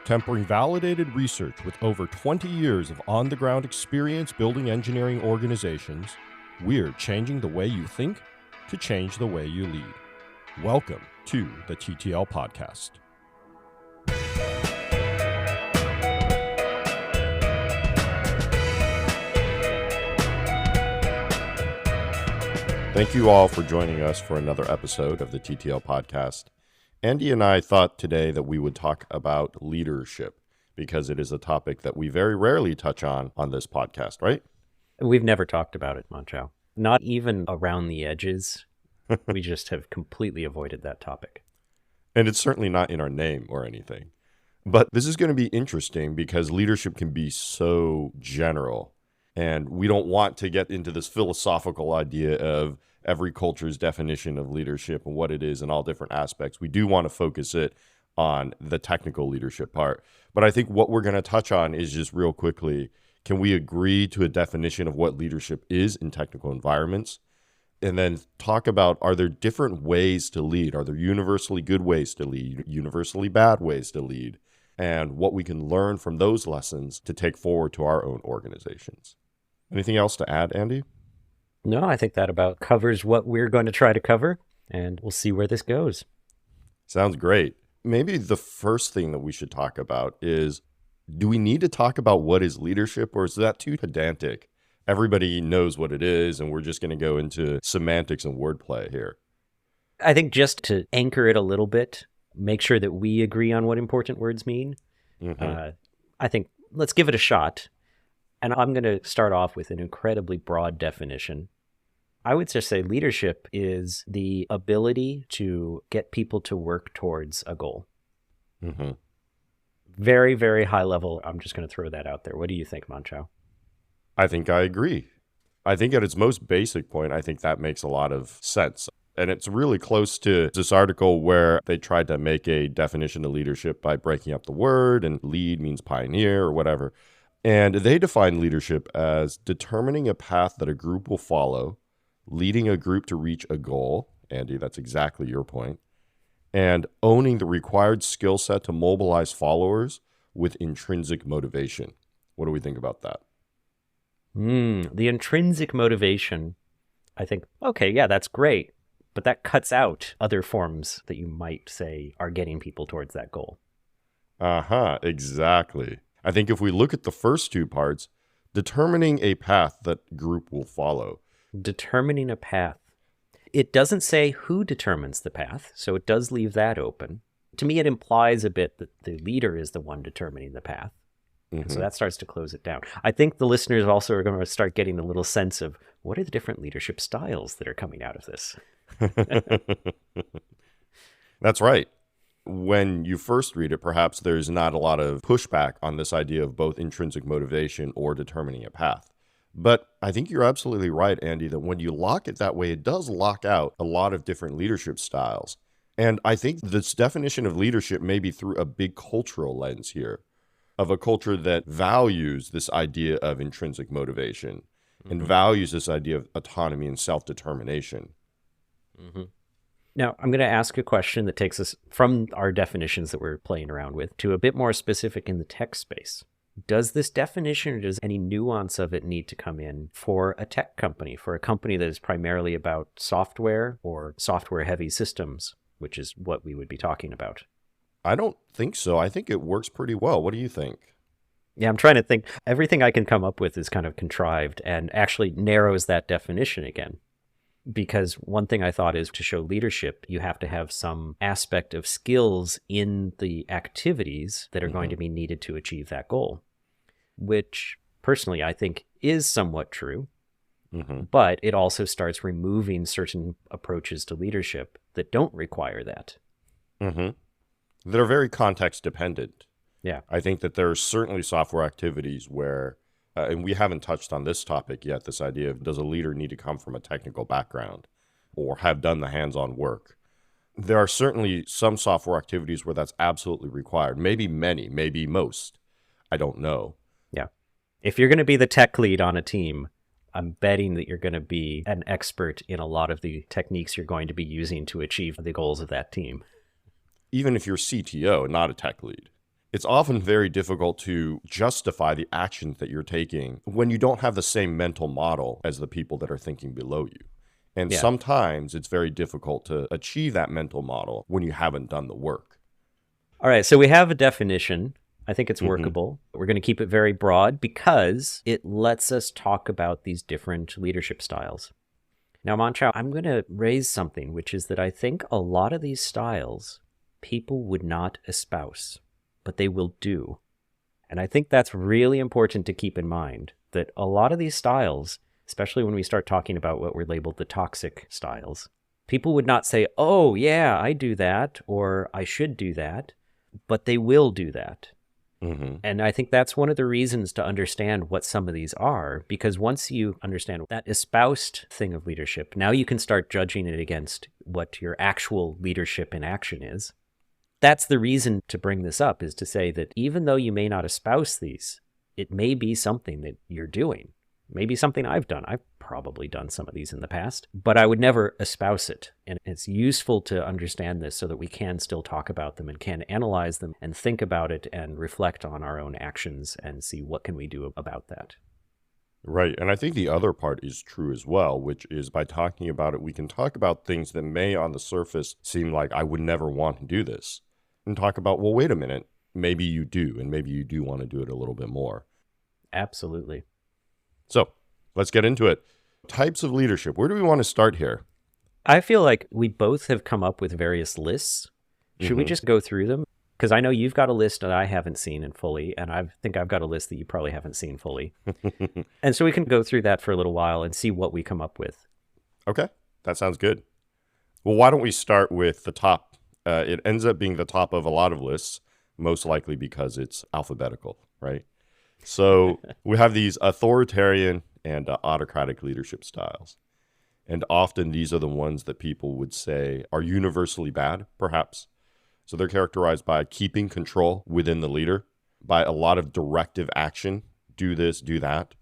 Tempering validated research with over 20 years of on-the-ground experience building engineering organizations, we're changing the way you think to change the way you lead. Welcome to the TTL Podcast. Thank you all for joining us for another episode of the TTL Podcast. Andy and I thought today that we would talk about leadership because it is a topic that we very rarely touch on this podcast, right? We've never talked about it, Mon-Chaio. Not even around the edges. We just have completely avoided that topic. And it's certainly not in our name or anything. But this is going to be interesting because leadership can be so general. And we don't want to get into this philosophical idea of every culture's definition of leadership and what it is in all different aspects. We do want to focus it on the technical leadership part. But I think what we're going to touch on is just real quickly, can we agree to a definition of what leadership is in technical environments? And then talk about, are there different ways to lead? Are there universally good ways to lead, universally bad ways to lead? And what we can learn from those lessons to take forward to our own organizations. Anything else to add, Andy? No, I think that about covers what we're going to try to cover, and we'll see where this goes. Sounds great. Maybe the first thing that we should talk about is, do we need to talk about what is leadership, or is that too pedantic? Everybody knows what it is, and we're just going to go into semantics and wordplay here. I think just to anchor it a little bit, make sure that we agree on what important words mean. I think let's give it a shot. And I'm going to start off with an incredibly broad definition. I would just say leadership is the ability to get people to work towards a goal. Very, very high level. I'm just going to throw that out there. What do you think, Mon-Chaio? I think I agree. I think at its most basic point, I think that makes a lot of sense. And it's really close to this article where they tried to make a definition of leadership by breaking up the word, and lead means pioneer or whatever. And they define leadership as determining a path that a group will follow, leading a group to reach a goal. Andy, that's exactly your point. And owning the required skill set to mobilize followers with intrinsic motivation. What do we think about that? The intrinsic motivation, I think, okay, yeah, that's great. But that cuts out other forms that you might say are getting people towards that goal. Exactly. I think if we look at the first two parts, determining a path that group will follow. Determining a path. It doesn't say who determines the path, so it does leave that open. To me, it implies a bit that the leader is the one determining the path. So that starts to close it down. I think the listeners also are going to start getting a little sense of what are the different leadership styles that are coming out of this. That's right. When you first read it, perhaps there's not a lot of pushback on this idea of both intrinsic motivation or determining a path. But I think you're absolutely right, Andy, that when you lock it that way, it does lock out a lot of different leadership styles. And I think this definition of leadership may be through a big cultural lens here, of a culture that values this idea of intrinsic motivation and values this idea of autonomy and self-determination. Now, I'm going to ask a question that takes us from our definitions that we're playing around with to a bit more specific in the tech space. Does this definition, or does any nuance of it need to come in for a tech company, for a company that is primarily about software or software-heavy systems, which is what we would be talking about? I don't think so. I think it works pretty well. What do you think? Yeah, I'm trying to think. Everything I can come up with is kind of contrived and actually narrows that definition again. Because one thing I thought is to show leadership, you have to have some aspect of skills in the activities that are going to be needed to achieve that goal, which personally I think is somewhat true. But it also starts removing certain approaches to leadership that don't require that. That are very context dependent. Yeah. I think that there are certainly software activities where and we haven't touched on this topic yet, this idea of does a leader need to come from a technical background or have done the hands-on work? There are certainly some software activities where that's absolutely required. Maybe many, maybe most. I don't know. Yeah. If you're going to be the tech lead on a team, I'm betting that you're going to be an expert in a lot of the techniques you're going to be using to achieve the goals of that team. Even if you're CTO, not a tech lead. it's often very difficult to justify the actions that you're taking when you don't have the same mental model as the people that are thinking below you. And Yeah. sometimes it's very difficult to achieve that mental model when you haven't done the work. All right, so we have a definition. I think it's Mm-hmm. workable. We're going to keep it very broad because it lets us talk about these different leadership styles. Now, Mon-Chaio, I'm going to raise something, which is that I think a lot of these styles people would not espouse, but they will do. And I think that's really important to keep in mind, that a lot of these styles, especially when we start talking about what were labeled the toxic styles, people would not say, oh, yeah, I do that, or I should do that, but they will do that. Mm-hmm. And I think that's one of the reasons to understand what some of these are, because once you understand that espoused thing of leadership, now you can start judging it against what your actual leadership in action is. That's the reason to bring this up, is to say that even though you may not espouse these, it may be something that you're doing. Maybe something I've done. I've probably done some of these in the past, but I would never espouse it. And it's useful to understand this so that we can still talk about them and can analyze them and think about it and reflect on our own actions and see what can we do about that. Right. And I think the other part is true as well, which is by talking about it, we can talk about things that may on the surface seem like I would never want to do this. And talk about, well, wait a minute, maybe you do, and maybe you do want to do it a little bit more. Absolutely. So let's get into it. Types of leadership. Where do we want to start here? I feel like we both have come up with various lists. Should we just go through them? Because I know you've got a list that I haven't seen in fully, and I think I've got a list that you probably haven't seen fully. And so we can go through that for a little while and see what we come up with. Okay, that sounds good. Well, why don't we start with the top? It ends up being the top of a lot of lists, most likely because it's alphabetical, right? So we have these authoritarian and autocratic leadership styles. And often these are the ones that people would say are universally bad, perhaps. So they're characterized by keeping control within the leader, by a lot of directive action, do this, do that,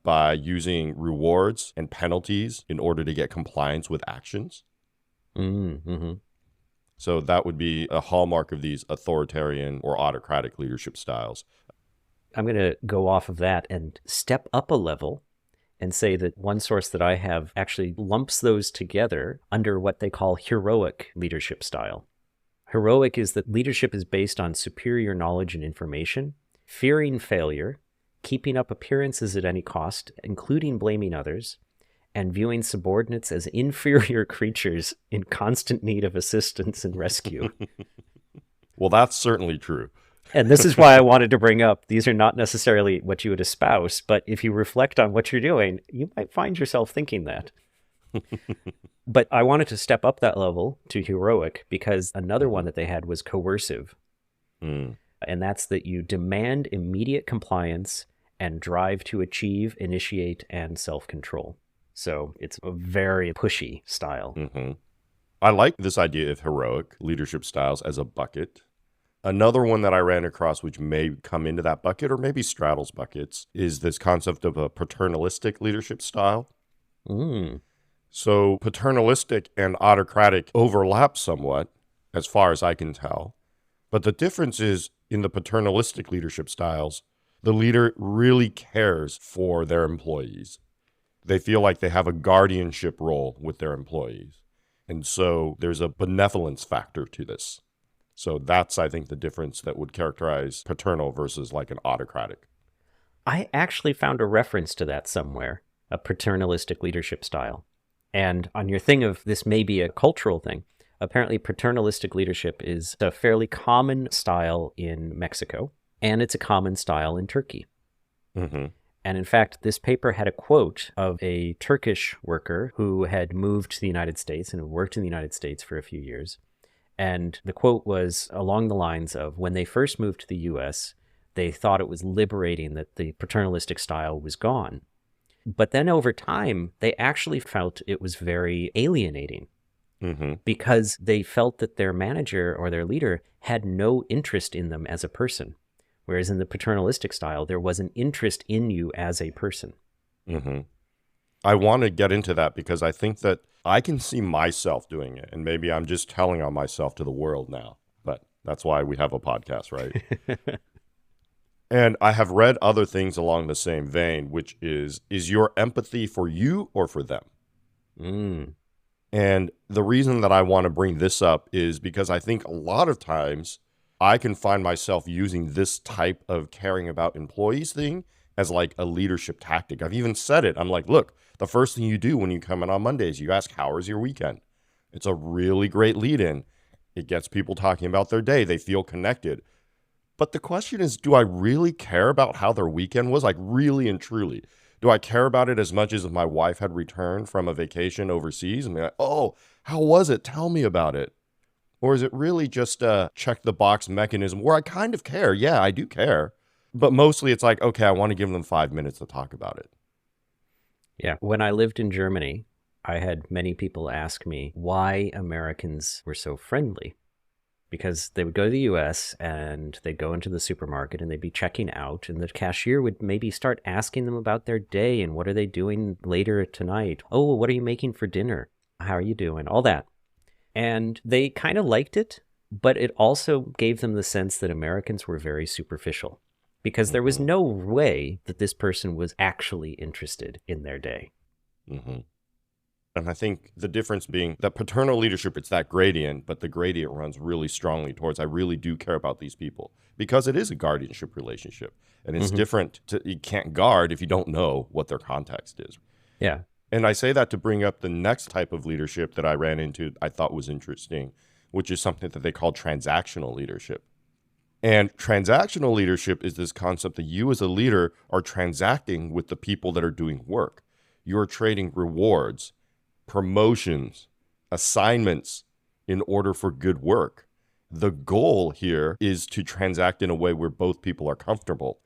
by using rewards and penalties in order to get compliance with actions. Mm-hmm. So that would be a hallmark of these authoritarian or autocratic leadership styles. I'm going to go off of that and step up a level and say that one source that I have actually lumps those together under what they call heroic leadership style. Heroic is that leadership is based on superior knowledge and information, fearing failure, keeping up appearances at any cost, including blaming others, and viewing subordinates as inferior creatures in constant need of assistance and rescue. Well, that's certainly true. And this is why I wanted to bring up, these are not necessarily what you would espouse, but if you reflect on what you're doing, you might find yourself thinking that. But I wanted to step up that level to heroic because another one that they had was coercive. And that's that you demand immediate compliance and drive to achieve, initiate, and self-control. So it's a very pushy style. I like this idea of heroic leadership styles as a bucket. Another one that I ran across, which may come into that bucket or maybe straddles buckets, is this concept of a paternalistic leadership style. So paternalistic and autocratic overlap somewhat, as far as I can tell. But the difference is in the paternalistic leadership styles, the leader really cares for their employees. They feel like they have a guardianship role with their employees. And so there's a benevolence factor to this. So that's, I think, the difference that would characterize paternal versus like an autocratic. I actually found a reference to that somewhere, a paternalistic leadership style. And on your thing of this may be a cultural thing, apparently paternalistic leadership is a fairly common style in Mexico, and it's a common style in Turkey. And in fact, this paper had a quote of a Turkish worker who had moved to the United States and had worked in the United States for a few years. And the quote was along the lines of, when they first moved to the U.S., they thought it was liberating that the paternalistic style was gone. But then over time, they actually felt it was very alienating because they felt that their manager or their leader had no interest in them as a person. Whereas in the paternalistic style, there was an interest in you as a person. I want to get into that because I think that I can see myself doing it. And maybe I'm just telling on myself to the world now. but that's why we have a podcast, right? And I have read other things along the same vein, which is your empathy for you or for them? Mm. And the reason that I want to bring this up is because I think a lot of times I can find myself using this type of caring about employees thing as like a leadership tactic. I've even said it. I'm like, look, the first thing you do when you come in on Mondays, you ask, how was your weekend? It's a really great lead in. It gets people talking about their day. They feel connected. But the question is, do I really care about how their weekend was? Like, really and truly. Do I care about it as much as if my wife had returned from a vacation overseas and be like, oh, how was it? Tell me about it. Or is it really just a check the box mechanism where I kind of care? Yeah, I do care. But mostly it's like, okay, I want to give them 5 minutes to talk about it. Yeah. When I lived in Germany, I had many people ask me why Americans were so friendly. Because they would go to the US and they'd go into the supermarket and they'd be checking out, and the cashier would maybe start asking them about their day and what are they doing later tonight? Oh, what are you making for dinner? How are you doing? All that. And they kind of liked it, but it also gave them the sense that Americans were very superficial because there was no way that this person was actually interested in their day. Mm-hmm. And I think the difference being that paternal leadership, it's that gradient, but the gradient runs really strongly towards I really do care about these people because it is a guardianship relationship. And it's different. You can't guard if you don't know what their context is. Yeah. And I say that to bring up the next type of leadership that I ran into I thought was interesting, which is something that they call transactional leadership. And transactional leadership is this concept that you as a leader are transacting with the people that are doing work. You're trading rewards, promotions, assignments in order for good work. The goal here is to transact in a way where both people are comfortable.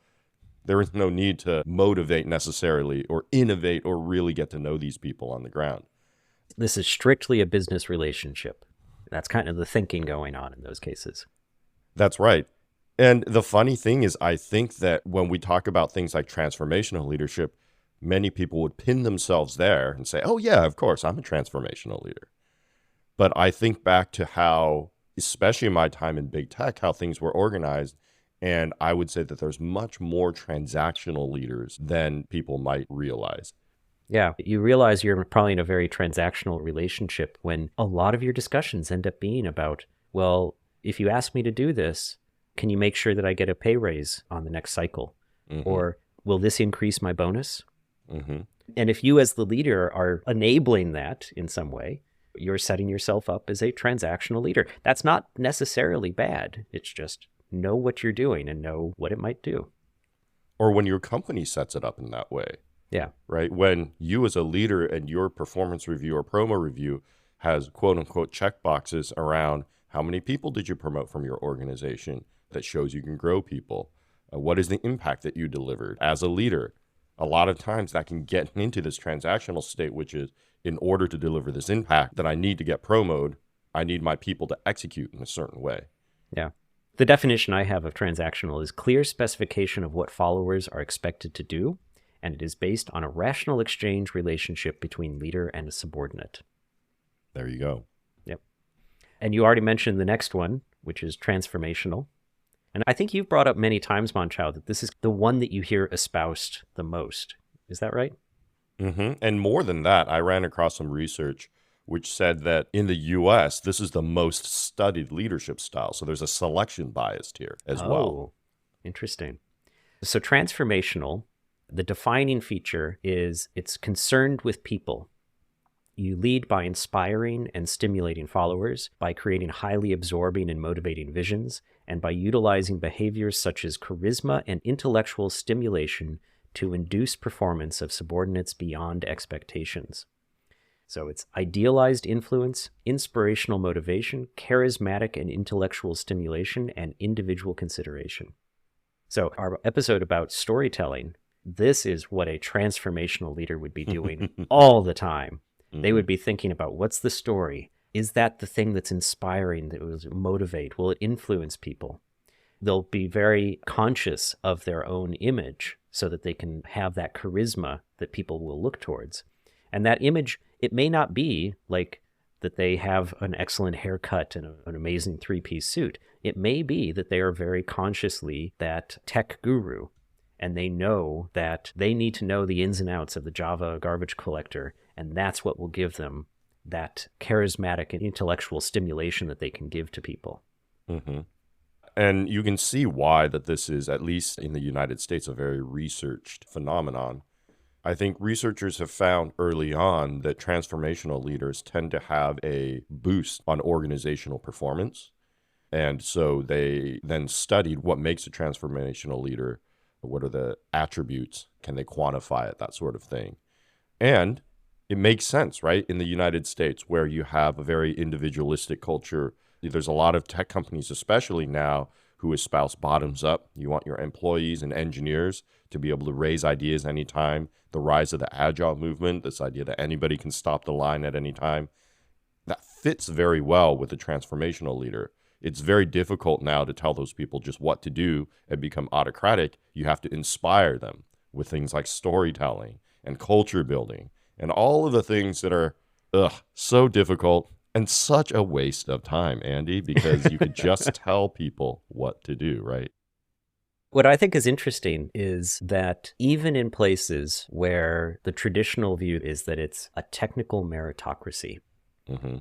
There is no need to motivate necessarily or innovate or really get to know these people on the ground. This is strictly a business relationship. That's kind of the thinking going on in those cases. That's right. And the funny thing is, I think that when we talk about things like transformational leadership, many people would pin themselves there and say, oh, yeah, of course, I'm a transformational leader. But I think back to how, especially in my time in big tech, how things were organized. And I would say that there's much more transactional leaders than people might realize. Yeah, you realize you're probably in a very transactional relationship when a lot of your discussions end up being about, well, if you ask me to do this, can you make sure that I get a pay raise on the next cycle? Or will this increase my bonus? And if you as the leader are enabling that in some way, you're setting yourself up as a transactional leader. That's not necessarily bad. It's just know what you're doing and know what it might do. Or when your company sets it up in that way. Yeah. Right? When you as a leader and your performance review or promo review has quote unquote check boxes around how many people did you promote from your organization that shows you can grow people? What is the impact that you delivered as a leader? A lot of times that can get into this transactional state, which is in order to deliver this impact that I need to get promoted, I need my people to execute in a certain way. Yeah. The definition I have of transactional is clear specification of what followers are expected to do, and it is based on a rational exchange relationship between leader and a subordinate. There you go. Yep. And you already mentioned the next one, which is transformational. And I think you've brought up many times, Mon-Chaio, that this is the one that you hear espoused the most. Is that right? And more than that, I ran across some research which said that in the US, this is the most studied leadership style. So there's a selection bias here as well. Interesting. So transformational, the defining feature is it's concerned with people. You lead by inspiring and stimulating followers, by creating highly absorbing and motivating visions, and by utilizing behaviors such as charisma and intellectual stimulation to induce performance of subordinates beyond expectations. So it's idealized influence, inspirational motivation, charismatic and intellectual stimulation, and individual consideration. So our episode about storytelling, this is what a transformational leader would be doing all the time. They would be thinking about what's the story? Is that the thing that's inspiring, that will motivate? Will it influence people? They'll be very conscious of their own image so that they can have that charisma that people will look towards. And that image, it may not be like that they have an excellent haircut and an amazing three-piece suit. It may be that they are very consciously that tech guru, and they know that they need to know the ins and outs of the Java garbage collector, and that's what will give them that charismatic and intellectual stimulation that they can give to people. Mm-hmm. And you can see why that this is, at least in the United States, a very researched phenomenon. I think researchers have found early on that transformational leaders tend to have a boost on organizational performance. And so they then studied what makes a transformational leader, what are the attributes, can they quantify it, that sort of thing. And it makes sense, right? In the United States, where you have a very individualistic culture, there's a lot of tech companies, especially now, who espouse bottoms up. You want your employees and engineers to be able to raise ideas anytime. The rise of the agile movement, this idea that anybody can stop the line at any time, that fits very well with a transformational leader. It's very difficult now to tell those people just what to do and become autocratic. You have to inspire them with things like storytelling and culture building and all of the things that are so difficult and such a waste of time, Andy, because you could just tell people what to do, right? What I think is interesting is that even in places where the traditional view is that it's a technical meritocracy, Mm-hmm.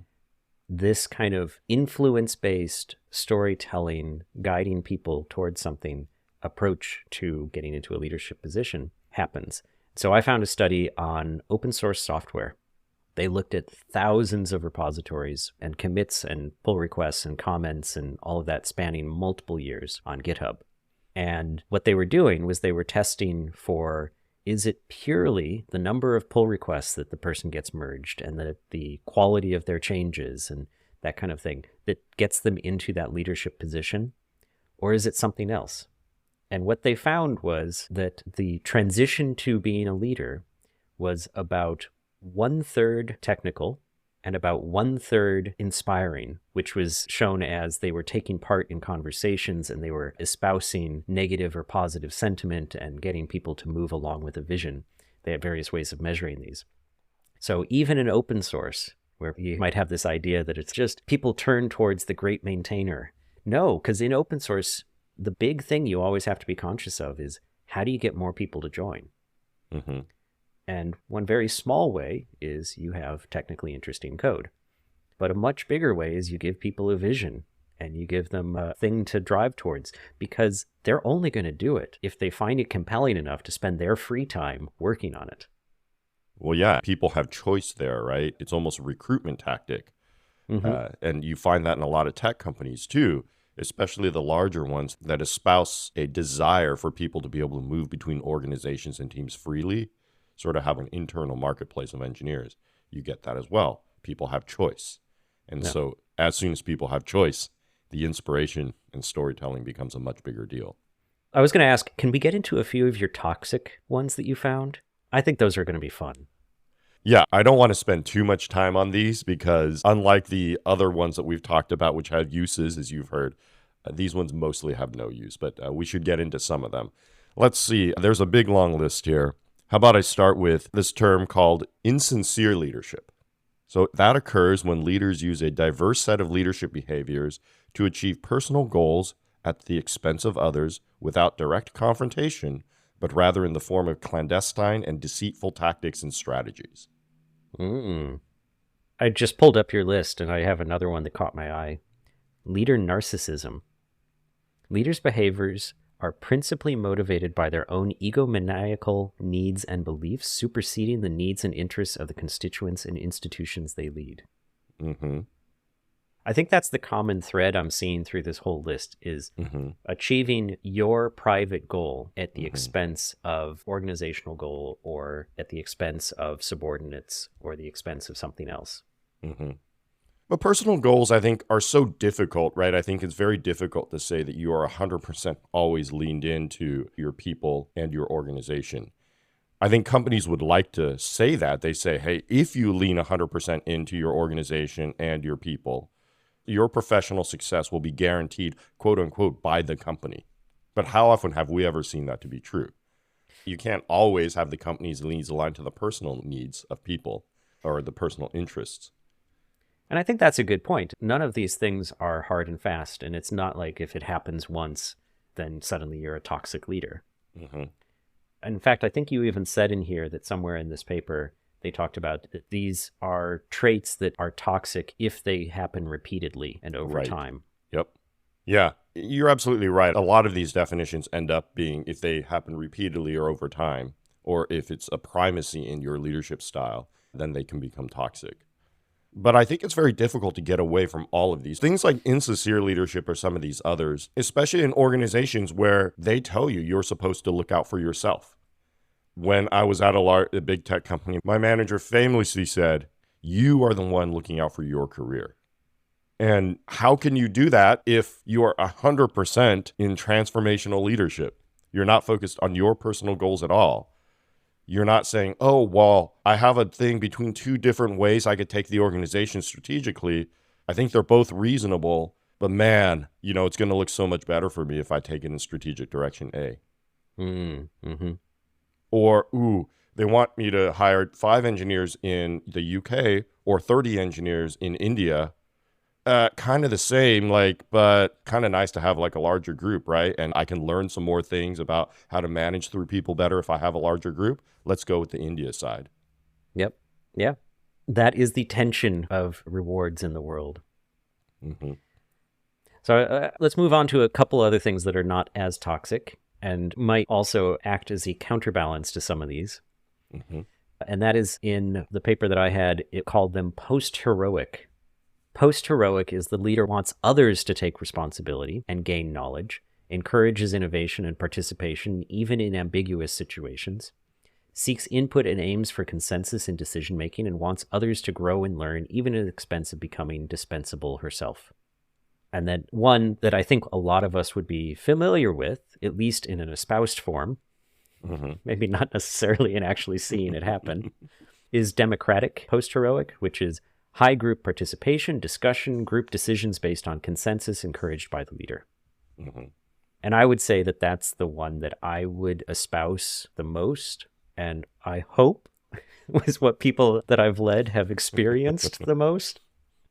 this kind of influence-based storytelling, guiding people towards something approach to getting into a leadership position happens. So I found a study on open source software. They looked at thousands of repositories and commits and pull requests and comments and all of that spanning multiple years on GitHub. And what they were doing was they were testing for, is it purely the number of pull requests that the person gets merged and the quality of their changes and that kind of thing that gets them into that leadership position? Or is it something else? And what they found was that the transition to being a leader was about 1/3 technical and about 1/3 inspiring, which was shown as they were taking part in conversations and they were espousing negative or positive sentiment and getting people to move along with a vision. They had various ways of measuring these. So even in open source, where you might have this idea that it's just people turn towards the great maintainer. No, because in open source, the big thing you always have to be conscious of is how do you get more people to join? Mm-hmm. And one very small way is you have technically interesting code. But a much bigger way is you give people a vision and you give them a thing to drive towards, because they're only going to do it if they find it compelling enough to spend their free time working on it. Well, yeah, people have choice there, right? It's almost a recruitment tactic. Mm-hmm. And you find that in a lot of tech companies too, especially the larger ones that espouse a desire for people to be able to move between organizations and teams freely, sort of have an internal marketplace of engineers. You get that as well. People have choice. And so as soon as people have choice, the inspiration and storytelling becomes a much bigger deal. I was going to ask, can we get into a few of your toxic ones that you found? I think those are going to be fun. Yeah, I don't want to spend too much time on these because unlike the other ones that we've talked about, which have uses, as you've heard, these ones mostly have no use, but we should get into some of them. Let's see. There's a big long list here. How about I start with this term called insincere leadership? So that occurs when leaders use a diverse set of leadership behaviors to achieve personal goals at the expense of others without direct confrontation, but rather in the form of clandestine and deceitful tactics and strategies. I just pulled up your list and I have another one that caught my eye. Leader narcissism. Leaders' behaviors are principally motivated by their own egomaniacal needs and beliefs, superseding the needs and interests of the constituents and institutions they lead. Mm-hmm. I think that's the common thread I'm seeing through this whole list is achieving your private goal at the expense of organizational goal or at the expense of subordinates or the expense of something else. Mm-hmm. But personal goals, I think, are so difficult, right? I think it's very difficult to say that you are 100% always leaned into your people and your organization. I think companies would like to say that. They say, hey, if you lean 100% into your organization and your people, your professional success will be guaranteed, quote unquote, by the company. But how often have we ever seen that to be true? You can't always have the company's needs aligned to the personal needs of people or the personal interests. And I think that's a good point. None of these things are hard and fast, and it's not like if it happens once, then suddenly you're a toxic leader. Mm-hmm. In fact, I think you even said in here that somewhere in this paper, they talked about that these are traits that are toxic if they happen repeatedly and over Right. time. Yep. Yeah, you're absolutely right. A lot of these definitions end up being if they happen repeatedly or over time, or if it's a primacy in your leadership style, then they can become toxic. But I think it's very difficult to get away from all of these. Things like insincere leadership or some of these others, especially in organizations where they tell you you're supposed to look out for yourself. When I was at a big tech company, my manager famously said, "You are the one looking out for your career." And how can you do that if you are 100% in transformational leadership? You're not focused on your personal goals at all. You're not saying, oh, well, I have a thing between two different ways I could take the organization strategically. I think they're both reasonable, but man, it's going to look so much better for me if I take it in strategic direction A. Mm-hmm. Or, they want me to hire 5 engineers in the UK or 30 engineers in India. Kind of the same, but kind of nice to have a larger group, right? And I can learn some more things about how to manage through people better if I have a larger group. Let's go with the India side. Yep. Yeah. That is the tension of rewards in the world. Mm-hmm. So let's move on to a couple other things that are not as toxic and might also act as a counterbalance to some of these. Mm-hmm. And that is in the paper that I had, it called them post-heroic. Post-heroic is the leader wants others to take responsibility and gain knowledge, encourages innovation and participation even in ambiguous situations, seeks input and aims for consensus in decision-making, and wants others to grow and learn even at the expense of becoming dispensable herself. And then one that I think a lot of us would be familiar with, at least in an espoused form, Mm-hmm. maybe not necessarily in actually seeing it happen, is democratic post-heroic, which is high group participation, discussion, group decisions based on consensus encouraged by the leader. Mm-hmm. And I would say that that's the one that I would espouse the most, and I hope was what people that I've led have experienced the most.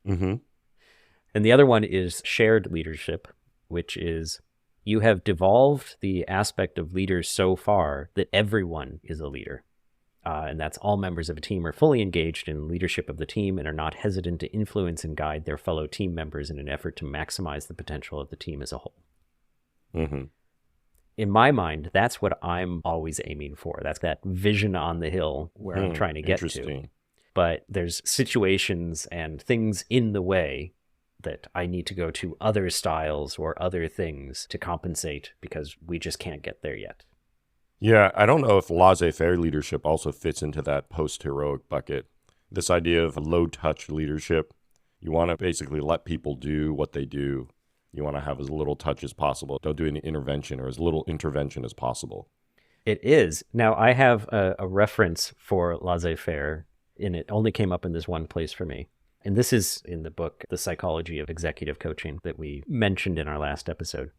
Mm-hmm. And the other one is shared leadership, which is you have devolved the aspect of leaders so far that everyone is a leader. And that's all members of a team are fully engaged in leadership of the team and are not hesitant to influence and guide their fellow team members in an effort to maximize the potential of the team as a whole. Mm-hmm. In my mind, that's what I'm always aiming for. That's that vision on the hill where I'm trying to get to. But there's situations and things in the way that I need to go to other styles or other things to compensate because we just can't get there yet. Yeah, I don't know if laissez-faire leadership also fits into that post-heroic bucket. This idea of low-touch leadership. You want to basically let people do what they do. You want to have as little touch as possible. Don't do any intervention or as little intervention as possible. It is. Now, I have a reference for laissez-faire, and it only came up in this one place for me. And this is in the book, The Psychology of Executive Coaching, that we mentioned in our last episode.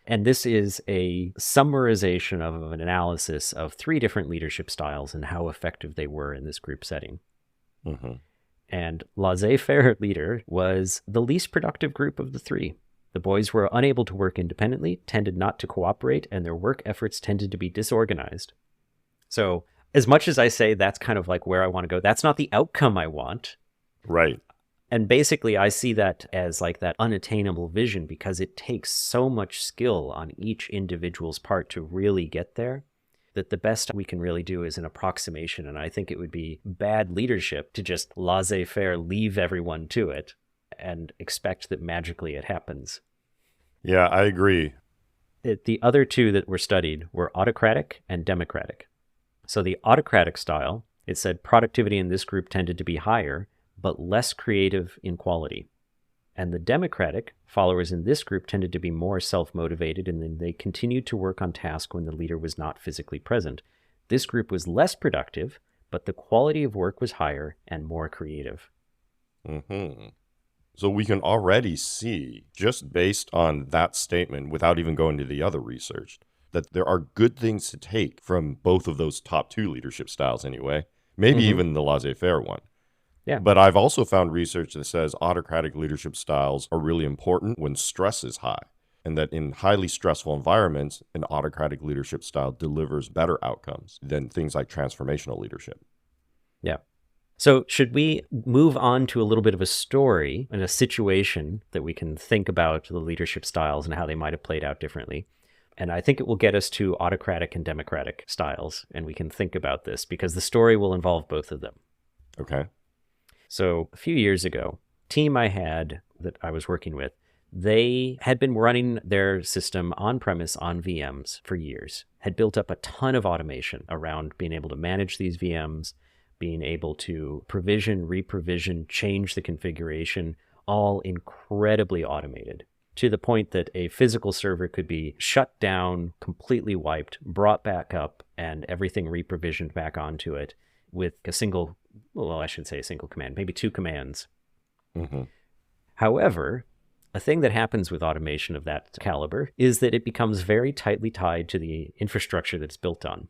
And this is a summarization of an analysis of 3 different leadership styles and how effective they were in this group setting. Mm-hmm. And laissez-faire leader was the least productive group of the 3. The boys were unable to work independently, tended not to cooperate, and their work efforts tended to be disorganized. So as much as I say that's kind of like where I want to go, that's not the outcome I want. Right. And basically, I see that as like that unattainable vision because it takes so much skill on each individual's part to really get there that the best we can really do is an approximation. And I think it would be bad leadership to just laissez-faire leave everyone to it and expect that magically it happens. Yeah, I agree. The other 2 that were studied were autocratic and democratic. So the autocratic style, it said productivity in this group tended to be higher, but less creative in quality. And the democratic followers in this group tended to be more self-motivated, and then they continued to work on tasks when the leader was not physically present. This group was less productive, but the quality of work was higher and more creative. Mm-hmm. So we can already see, just based on that statement, without even going to the other research, that there are good things to take from both of those top 2 leadership styles anyway. Maybe even the laissez-faire one. Yeah. But I've also found research that says autocratic leadership styles are really important when stress is high, and that in highly stressful environments, an autocratic leadership style delivers better outcomes than things like transformational leadership. Yeah. So should we move on to a little bit of a story and a situation that we can think about the leadership styles and how they might have played out differently? And I think it will get us to autocratic and democratic styles, and we can think about this because the story will involve both of them. Okay. So a few years ago, team I had that I was working with, they had been running their system on premise on VMs for years, had built up a ton of automation around being able to manage these VMs, being able to provision, reprovision, change the configuration, all incredibly automated, to the point that a physical server could be shut down, completely wiped, brought back up, and everything reprovisioned back onto it with a single, well, I should say a single command, maybe two commands. Mm-hmm. However, a thing that happens with automation of that caliber is that it becomes very tightly tied to the infrastructure that it's built on.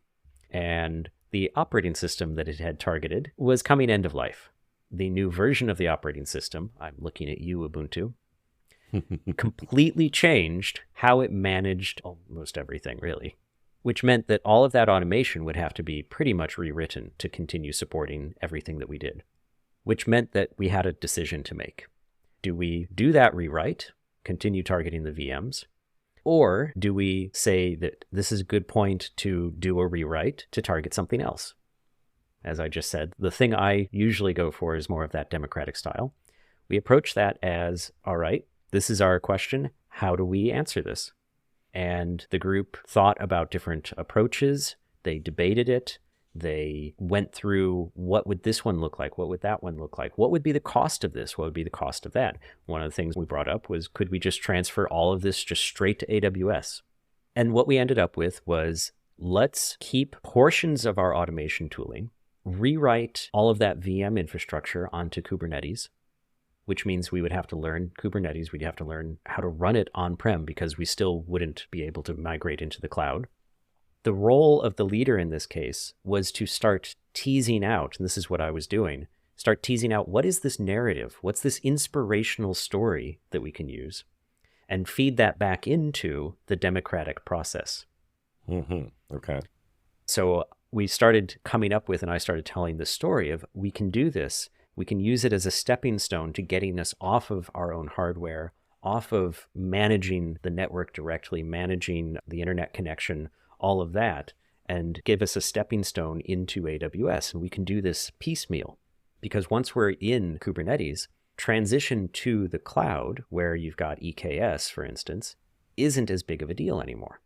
And the operating system that it had targeted was coming end of life. The new version of the operating system, I'm looking at you, Ubuntu, completely changed how it managed almost everything, really, which meant that all of that automation would have to be pretty much rewritten to continue supporting everything that we did, which meant that we had a decision to make. Do we do that rewrite, continue targeting the VMs, or do we say that this is a good point to do a rewrite to target something else? As I just said, the thing I usually go for is more of that democratic style. We approach that as, all right, this is our question. How do we answer this? And the group thought about different approaches. They debated it. They went through, what would this one look like? What would that one look like? What would be the cost of this? What would be the cost of that? One of the things we brought up was, could we just transfer all of this just straight to AWS? And what we ended up with was, let's keep portions of our automation tooling, rewrite all of that VM infrastructure onto Kubernetes, which means we would have to learn Kubernetes. We'd have to learn how to run it on-prem because we still wouldn't be able to migrate into the cloud. The role of the leader in this case was to start teasing out, and this is what I was doing, start teasing out, what is this narrative? What's this inspirational story that we can use? And feed that back into the democratic process. Mm-hmm. Okay. So we started coming up with, and I started telling the story of, we can do this. We can use it as a stepping stone to getting us off of our own hardware, off of managing the network directly, managing the internet connection, all of that, and give us a stepping stone into AWS. And we can do this piecemeal, because once we're in Kubernetes, transition to the cloud, where you've got EKS, for instance, isn't as big of a deal anymore.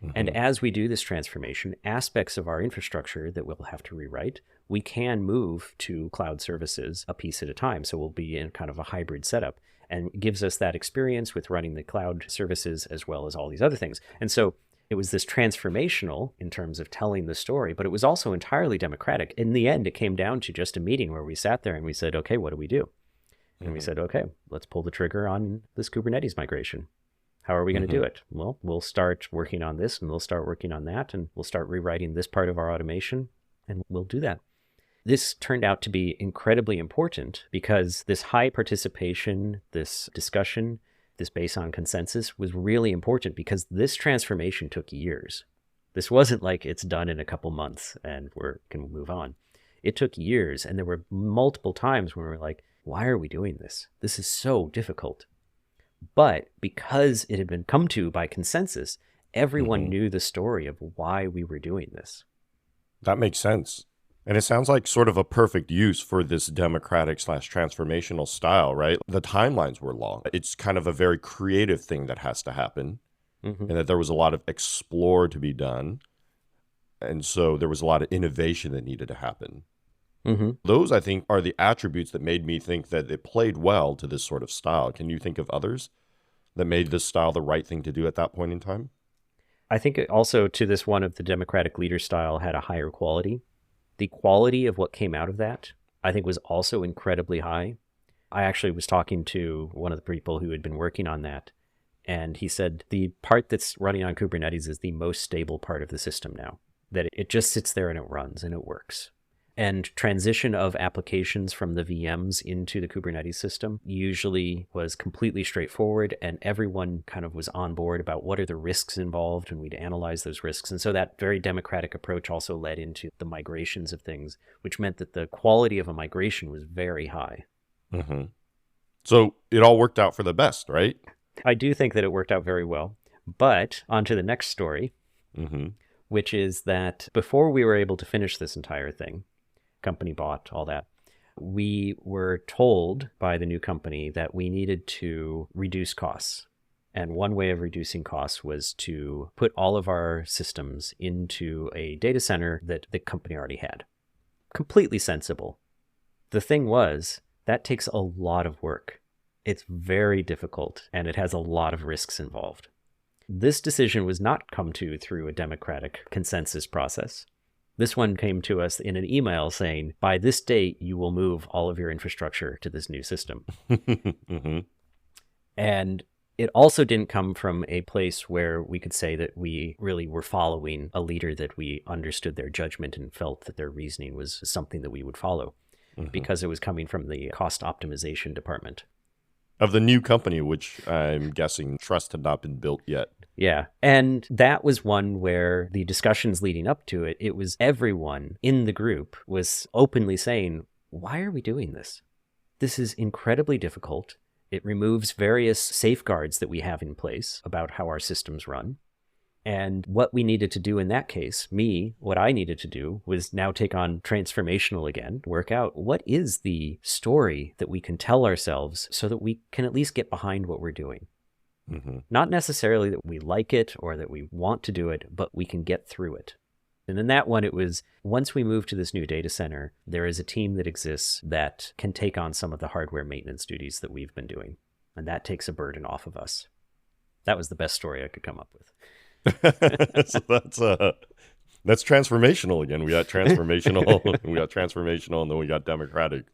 Mm-hmm. And as we do this transformation, aspects of our infrastructure that we'll have to rewrite, we can move to cloud services a piece at a time. So we'll be in kind of a hybrid setup, and it gives us that experience with running the cloud services as well as all these other things. And so it was this transformational in terms of telling the story, but it was also entirely democratic. In the end, it came down to just a meeting where we sat there and we said, okay, what do we do? And we said, okay, let's pull the trigger on this Kubernetes migration. How are we going to do it? Well, we'll start working on this, and we'll start working on that, and we'll start rewriting this part of our automation, and we'll do that. This turned out to be incredibly important because this high participation, this discussion, this based on consensus was really important, because this transformation took years. This wasn't like it's done in a couple months and we can move on. It took years, and there were multiple times when we were like, why are we doing this? This is so difficult. But because it had been come to by consensus, everyone knew the story of why we were doing this. That makes sense. And it sounds like sort of a perfect use for this democratic / transformational style, right? The timelines were long. It's kind of a very creative thing that has to happen, and that there was a lot of explore to be done. And so there was a lot of innovation that needed to happen. Those, I think, are the attributes that made me think that it played well to this sort of style. Can you think of others that made this style the right thing to do at that point in time? I think it also, to this one of the democratic leader style, had a higher quality. The quality of what came out of that, I think, was also incredibly high. I actually was talking to one of the people who had been working on that, and he said the part that's running on Kubernetes is the most stable part of the system now, that it just sits there and it runs and it works. And transition of applications from the VMs into the Kubernetes system usually was completely straightforward, and everyone kind of was on board about what are the risks involved, and we'd analyze those risks. And so that very democratic approach also led into the migrations of things, which meant that the quality of a migration was very high. Mm-hmm. So it all worked out for the best, right? I do think that it worked out very well. But on to the next story, Mm-hmm. which is that before we were able to finish this entire thing, company bought, all that, we were told by the new company that we needed to reduce costs. And one way of reducing costs was to put all of our systems into a data center that the company already had. Completely sensible. The thing was, that takes a lot of work. It's very difficult, and it has a lot of risks involved. This decision was not come to through a democratic consensus process. This one came to us in an email saying, by this date, you will move all of your infrastructure to this new system. Mm-hmm. And it also didn't come from a place where we could say that we really were following a leader that we understood their judgment and felt that their reasoning was something that we would follow, because it was coming from the cost optimization department. Of the new company, which I'm guessing trust had not been built yet. Yeah. And that was one where the discussions leading up to it, it was everyone in the group was openly saying, why are we doing this? This is incredibly difficult. It removes various safeguards that we have in place about how our systems run. And what we needed to do in that case, what I needed to do was now take on transformational again, work out what is the story that we can tell ourselves so that we can at least get behind what we're doing. Mm-hmm. Not necessarily that we like it or that we want to do it, but we can get through it. And in that one, it was once we move to this new data center, there is a team that exists that can take on some of the hardware maintenance duties that we've been doing. And that takes a burden off of us. That was the best story I could come up with. So that's transformational again. We got transformational, and then we got democratic.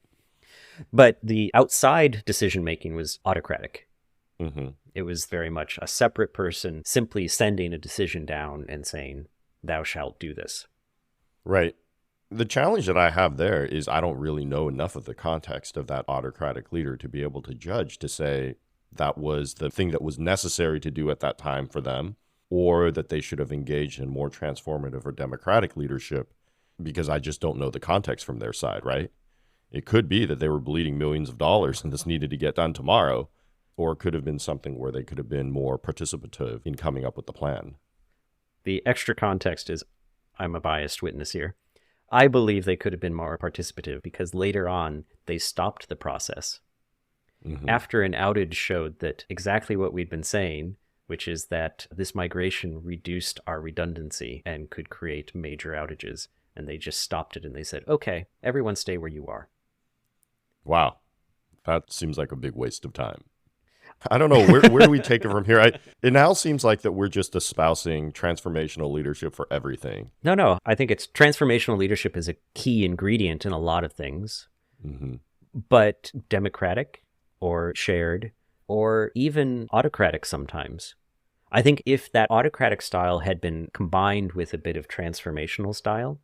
But the outside decision making was autocratic. Mm-hmm. It was very much a separate person simply sending a decision down and saying, thou shalt do this. Right. The challenge that I have there is I don't really know enough of the context of that autocratic leader to be able to judge, to say that was the thing that was necessary to do at that time for them, or that they should have engaged in more transformative or democratic leadership, because I just don't know the context from their side, right? It could be that they were bleeding millions of dollars and this needed to get done tomorrow, or it could have been something where they could have been more participative in coming up with the plan. The extra context is, I'm a biased witness here. I believe they could have been more participative because later on they stopped the process. Mm-hmm. After an outage showed that exactly what we'd been saying, which is that this migration reduced our redundancy and could create major outages. And they just stopped it and they said, okay, everyone stay where you are. Wow. That seems like a big waste of time. I don't know. Where do we take it from here? It now seems like that we're just espousing transformational leadership for everything. No. I think it's transformational leadership is a key ingredient in a lot of things. Mm-hmm. But democratic or shared or even autocratic sometimes. I think if that autocratic style had been combined with a bit of transformational style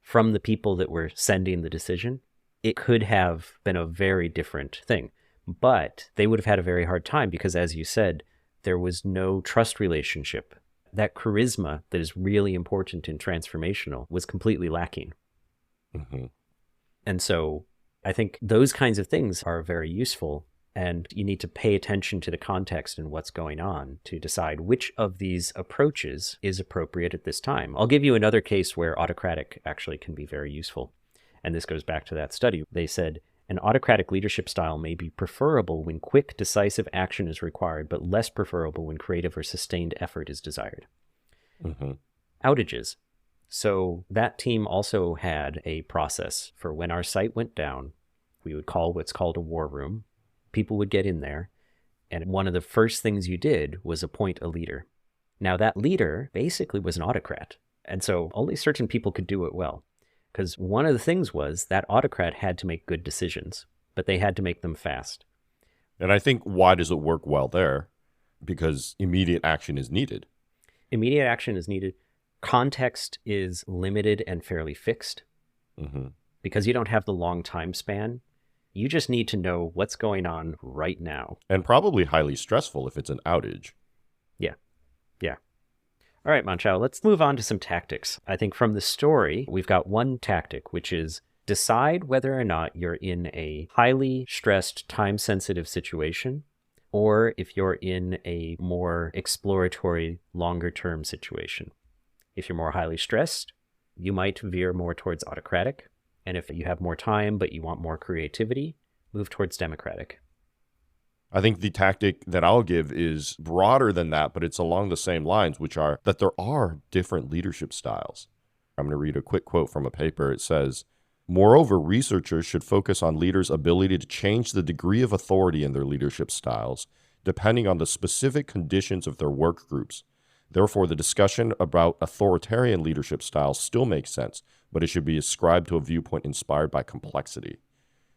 from the people that were sending the decision, it could have been a very different thing. But they would have had a very hard time because, as you said, there was no trust relationship. That charisma that is really important in transformational was completely lacking. Mm-hmm. And so I think those kinds of things are very useful. And you need to pay attention to the context and what's going on to decide which of these approaches is appropriate at this time. I'll give you another case where autocratic actually can be very useful. And this goes back to that study. They said, an autocratic leadership style may be preferable when quick, decisive action is required, but less preferable when creative or sustained effort is desired. Mm-hmm. Outages. So that team also had a process for when our site went down, we would call what's called a war room. People would get in there, and one of the first things you did was appoint a leader. Now, that leader basically was an autocrat, and so only certain people could do it well, because one of the things was that autocrat had to make good decisions, but they had to make them fast. And I think, why does it work well there? Because immediate action is needed. Immediate action is needed. Context is limited and fairly fixed. Hmm. because you don't have the long time span. You just need to know what's going on right now. And probably highly stressful if it's an outage. Yeah. Yeah. All right, Mon-Chaio, let's move on to some tactics. I think from the story, we've got one tactic, which is decide whether or not you're in a highly stressed, time-sensitive situation, or if you're in a more exploratory, longer-term situation. If you're more highly stressed, you might veer more towards autocratic. And if you have more time, but you want more creativity, move towards democratic. I think the tactic that I'll give is broader than that, but it's along the same lines, which are that there are different leadership styles. I'm going to read a quick quote from a paper. It says, "Moreover, researchers should focus on leaders' ability to change the degree of authority in their leadership styles, depending on the specific conditions of their work groups. Therefore, the discussion about authoritarian leadership styles still makes sense, but it should be ascribed to a viewpoint inspired by complexity."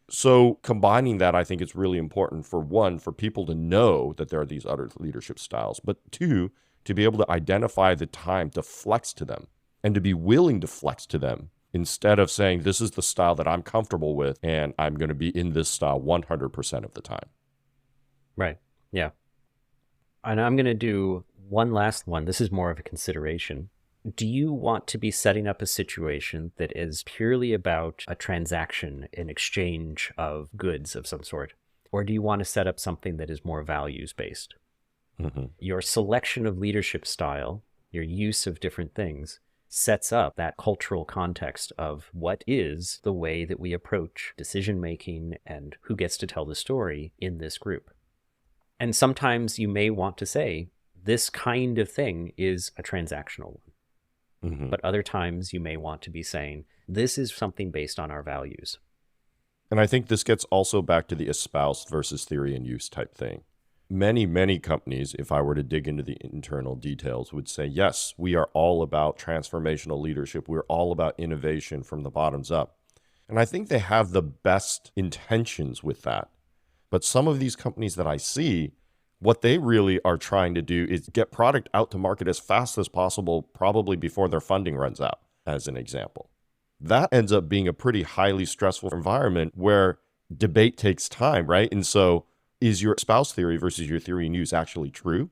So combining that, I think it's really important for one, for people to know that there are these other leadership styles, but two, to be able to identify the time to flex to them and to be willing to flex to them instead of saying, this is the style that I'm comfortable with and I'm going to be in this style 100% of the time. Right. Yeah. And I'm going to do one last one. This is more of a consideration. Do you want to be setting up a situation that is purely about a transaction, an exchange of goods of some sort? Or do you want to set up something that is more values-based? Mm-hmm. Your selection of leadership style, your use of different things, sets up that cultural context of what is the way that we approach decision-making and who gets to tell the story in this group. And sometimes you may want to say, this kind of thing is a transactional one. Mm-hmm. But other times you may want to be saying, this is something based on our values. And I think this gets also back to the espoused versus theory and use type thing. Many companies, if I were to dig into the internal details, would say, yes, we are all about transformational leadership. We're all about innovation from the bottoms up. And I think they have the best intentions with that. But some of these companies that I see, what they really are trying to do is get product out to market as fast as possible, probably before their funding runs out, as an example. That ends up being a pretty highly stressful environment where debate takes time, right? And so is your spouse theory versus your theory and use actually true?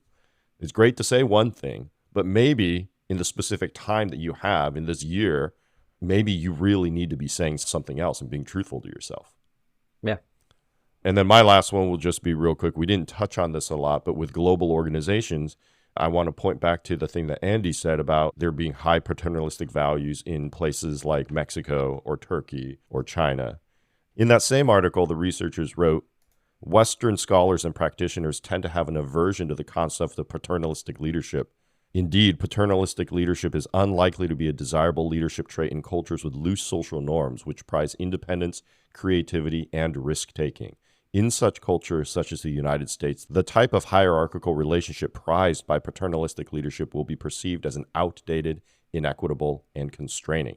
It's great to say one thing, but maybe in the specific time that you have in this year, maybe you really need to be saying something else and being truthful to yourself. Yeah. And then my last one will just be real quick. We didn't touch on this a lot, but with global organizations, I want to point back to the thing that Andy said about there being high paternalistic values in places like Mexico or Turkey or China. In that same article, the researchers wrote, Western scholars and practitioners tend to have an aversion to the concept of paternalistic leadership. Indeed, paternalistic leadership is unlikely to be a desirable leadership trait in cultures with loose social norms, which prize independence, creativity, and risk-taking. In such cultures, such as the United States, the type of hierarchical relationship prized by paternalistic leadership will be perceived as an outdated, inequitable, and constraining.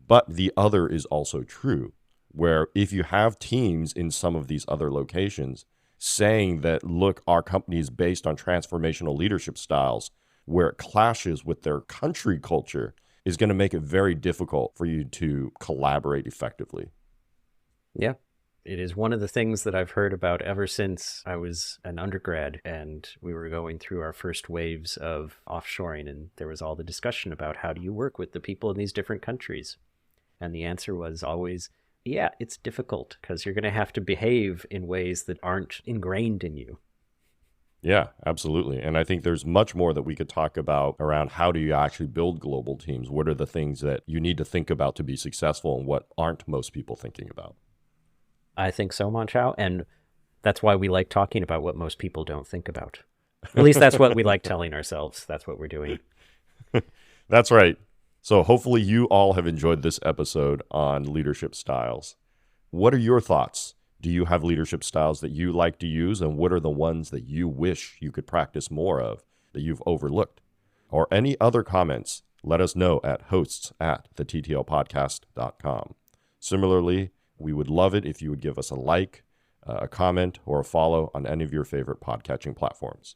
But the other is also true, where if you have teams in some of these other locations saying that, look, our company is based on transformational leadership styles, where it clashes with their country culture, is going to make it very difficult for you to collaborate effectively. Yeah. It is one of the things that I've heard about ever since I was an undergrad and we were going through our first waves of offshoring, and there was all the discussion about how do you work with the people in these different countries. And the answer was always, yeah, it's difficult because you're going to have to behave in ways that aren't ingrained in you. Yeah, absolutely. And I think there's much more that we could talk about around how do you actually build global teams? What are the things that you need to think about to be successful and what aren't most people thinking about? I think so, Mon-Chaio, and that's why we like talking about what most people don't think about. At least that's what we like telling ourselves. That's what we're doing. That's right. So hopefully you all have enjoyed this episode on leadership styles. What are your thoughts? Do you have leadership styles that you like to use, and what are the ones that you wish you could practice more of that you've overlooked? Or any other comments, let us know at hosts@thettlpodcast.com. Similarly, we would love it if you would give us a like, a comment, or a follow on any of your favorite podcatching platforms.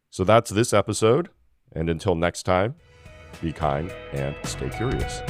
So that's this episode, and until next time, be kind and stay curious.